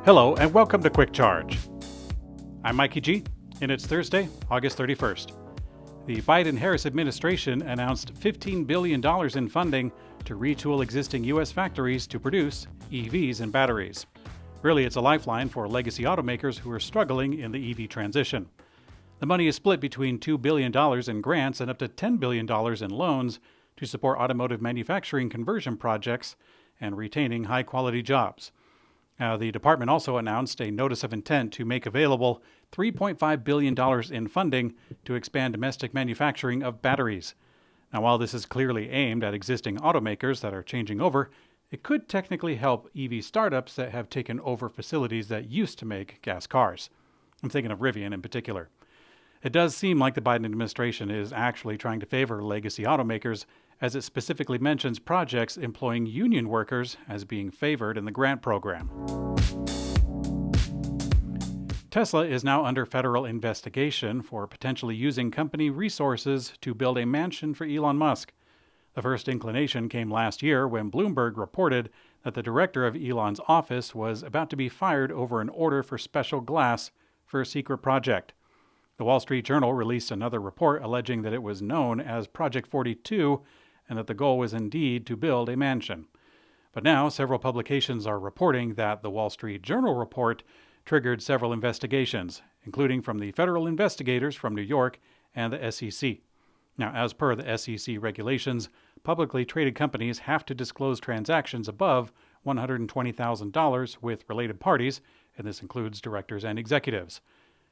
Hello and welcome to Quick Charge. I'm Mikey G, and it's Thursday, August 31st. The Biden-Harris administration announced $15 billion in funding to retool existing U.S. factories to produce EVs and batteries. Really, it's a lifeline for legacy automakers who are struggling in the EV transition. The money is split between $2 billion in grants and up to $10 billion in loans to support automotive manufacturing conversion projects and retaining high-quality jobs. Now, the department also announced a notice of intent to make available $3.5 billion in funding to expand domestic manufacturing of batteries. Now, while this is clearly aimed at existing automakers that are changing over, it could technically help EV startups that have taken over facilities that used to make gas cars. I'm thinking of Rivian in particular. It does seem like the Biden administration is actually trying to favor legacy automakers, as it specifically mentions projects employing union workers as being favored in the grant program. Tesla is now under federal investigation for potentially using company resources to build a mansion for Elon Musk. The first inclination came last year when Bloomberg reported that the director of Elon's office was about to be fired over an order for special glass for a secret project. The Wall Street Journal released another report alleging that it was known as Project 42 and that the goal was indeed to build a mansion. But now, several publications are reporting that the Wall Street Journal report triggered several investigations, including from the federal investigators from New York and the SEC. Now, as per the SEC regulations, publicly traded companies have to disclose transactions above $120,000 with related parties, and this includes directors and executives.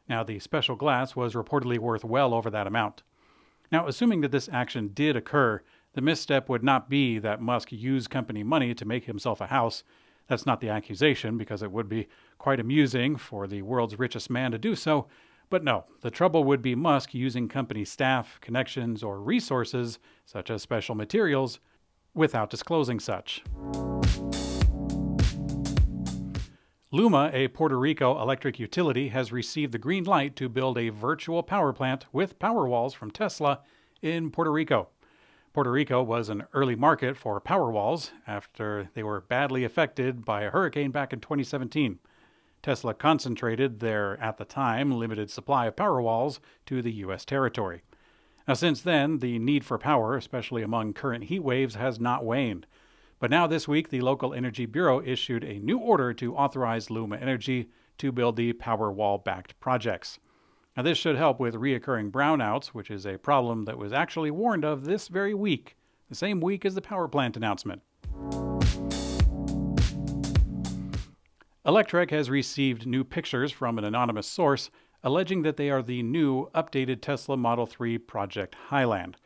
Now, the special glass was reportedly worth well over that amount. Now, assuming that this action did occur, the misstep would not be that Musk used company money to make himself a house. That's not the accusation, because it would be quite amusing for the world's richest man to do so. But no, the trouble would be Musk using company staff, connections, or resources, such as special materials, without disclosing such. Luma, a Puerto Rico electric utility, has received the green light to build a virtual power plant with Powerwalls from Tesla in Puerto Rico. Puerto Rico was an early market for Powerwalls after they were badly affected by a hurricane back in 2017. Tesla concentrated their, at the time, limited supply of Powerwalls to the U.S. territory. Now, since then, the need for power, especially among current heat waves, has not waned. But now this week, the local Energy Bureau issued a new order to authorize Luma Energy to build the Powerwall-backed projects. Now, this should help with reoccurring brownouts, which is a problem that was actually warned of this very week, the same week as the power plant announcement. Electrek has received new pictures from an anonymous source alleging that they are the new, updated Tesla Model 3 Project Highland.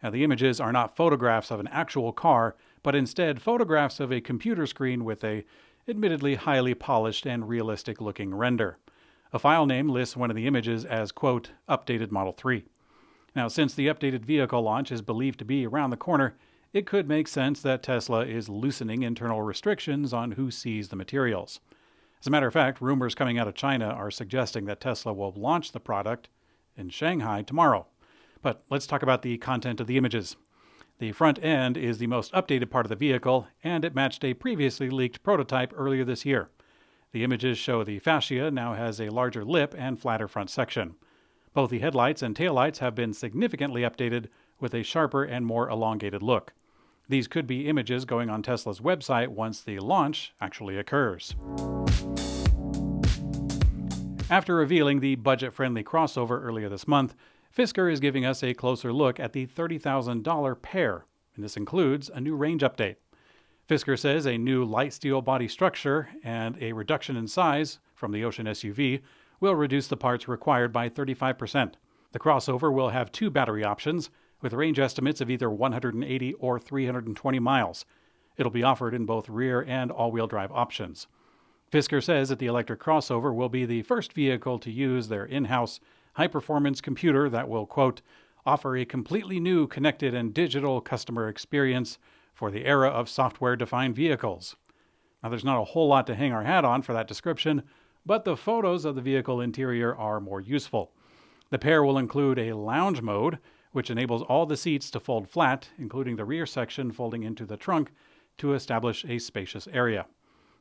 Now, the images are not photographs of an actual car, but instead photographs of a computer screen with a admittedly highly polished and realistic-looking render. A file name lists one of the images as, quote, updated Model 3. Now, since the updated vehicle launch is believed to be around the corner, it could make sense that Tesla is loosening internal restrictions on who sees the materials. As a matter of fact, rumors coming out of China are suggesting that Tesla will launch the product in Shanghai tomorrow. But let's talk about the content of the images. The front end is the most updated part of the vehicle, and it matched a previously leaked prototype earlier this year. The images show the fascia now has a larger lip and flatter front section. Both the headlights and taillights have been significantly updated with a sharper and more elongated look. These could be images going on Tesla's website once the launch actually occurs. After revealing the budget-friendly crossover earlier this month, Fisker is giving us a closer look at the $30,000 PEAR, and this includes a new range update. Fisker says a new light steel body structure and a reduction in size from the Ocean SUV will reduce the parts required by 35%. The crossover will have two battery options, with range estimates of either 180 or 320 miles. It'll be offered in both rear and all-wheel drive options. Fisker says that the electric crossover will be the first vehicle to use their in-house high-performance computer that will, quote, offer a completely new connected and digital customer experience for the era of software-defined vehicles. Now, there's not a whole lot to hang our hat on for that description, but the photos of the vehicle interior are more useful. The PEAR will include a lounge mode, which enables all the seats to fold flat, including the rear section folding into the trunk to establish a spacious area.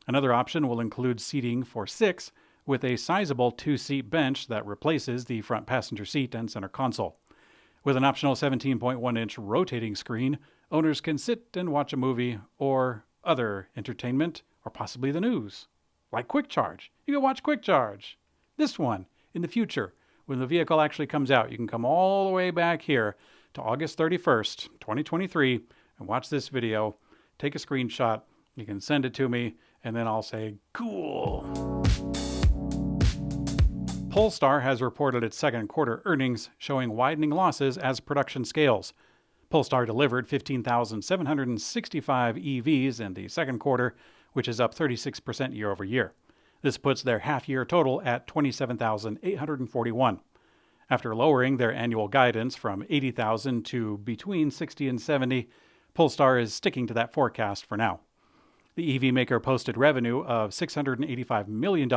Another option will include seating for 6 with a sizable 2-seat bench that replaces the front passenger seat and center console. With an optional 17.1-inch rotating screen, owners can sit and watch a movie or other entertainment, or possibly the news, like Quick Charge. You can watch Quick Charge. This one, in the future, when the vehicle actually comes out, you can come all the way back here to August 31st, 2023, and watch this video, take a screenshot, you can send it to me, and then I'll say, cool. Polestar has reported its second quarter earnings, showing widening losses as production scales. Polestar delivered 15,765 EVs in the second quarter, which is up 36% year over year. This puts their half-year total at 27,841. After lowering their annual guidance from 80,000 to between 60 and 70, Polestar is sticking to that forecast for now. The EV maker posted revenue of $685 million,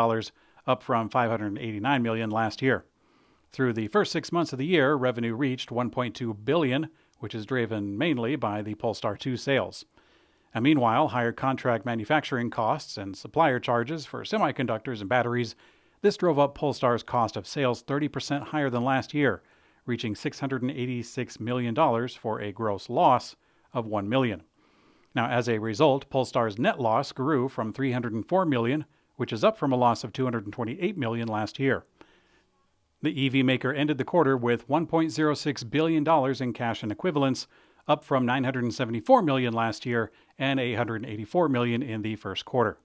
up from $589 million last year. Through the first 6 months of the year, revenue reached $1.2 billion, which is driven mainly by the Polestar 2 sales. And meanwhile, higher contract manufacturing costs and supplier charges for semiconductors and batteries, this drove up Polestar's cost of sales 30% higher than last year, reaching $686 million for a gross loss of $1 million. Now, as a result, Polestar's net loss grew from $304 million, which is up from a loss of $228 million last year. The EV maker ended the quarter with $1.06 billion in cash and equivalents, up from $974 million last year and $884 million in the first quarter.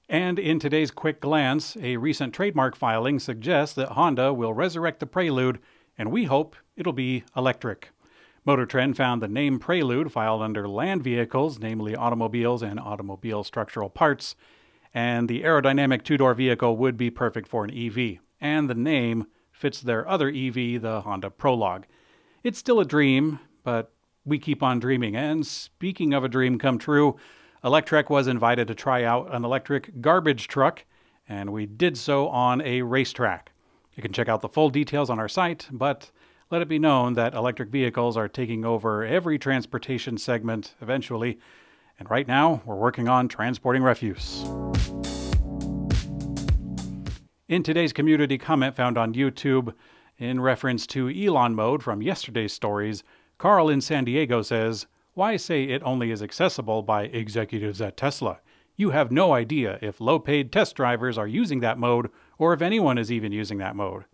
And in today's quick glance, a recent trademark filing suggests that Honda will resurrect the Prelude, and we hope it'll be electric. Motor Trend found the name Prelude filed under land vehicles, namely automobiles and automobile structural parts, and the aerodynamic two-door vehicle would be perfect for an EV, and the name fits their other EV, the Honda Prologue. It's still a dream, but we keep on dreaming. And speaking of a dream come true, Electrek was invited to try out an electric garbage truck, and we did so on a racetrack. You can check out the full details on our site, but let it be known that electric vehicles are taking over every transportation segment eventually, and right now we're working on transporting refuse. In today's community comment found on YouTube, in reference to Elon mode from yesterday's stories, Carl in San Diego says, "Why say it only is accessible by executives at Tesla? You have no idea if low-paid test drivers are using that mode or if anyone is even using that mode."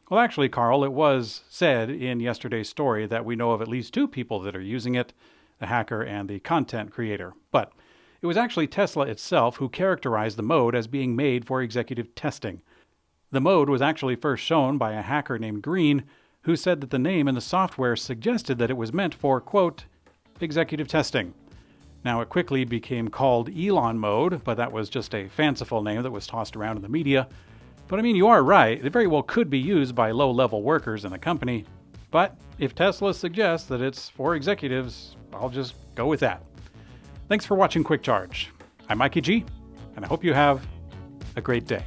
Well, actually, Carl, it was said in yesterday's story that we know of at least 2 people that are using it, the hacker and the content creator. But it was actually Tesla itself who characterized the mode as being made for executive testing. The mode was actually first shown by a hacker named Green, who said that the name in the software suggested that it was meant for, quote, executive testing. Now, it quickly became called Elon mode, but that was just a fanciful name that was tossed around in the media. But I mean, you are right. It very well could be used by low-level workers in the company. But if Tesla suggests that it's for executives, I'll just go with that. Thanks for watching Quick Charge. I'm Mikey G, and I hope you have a great day.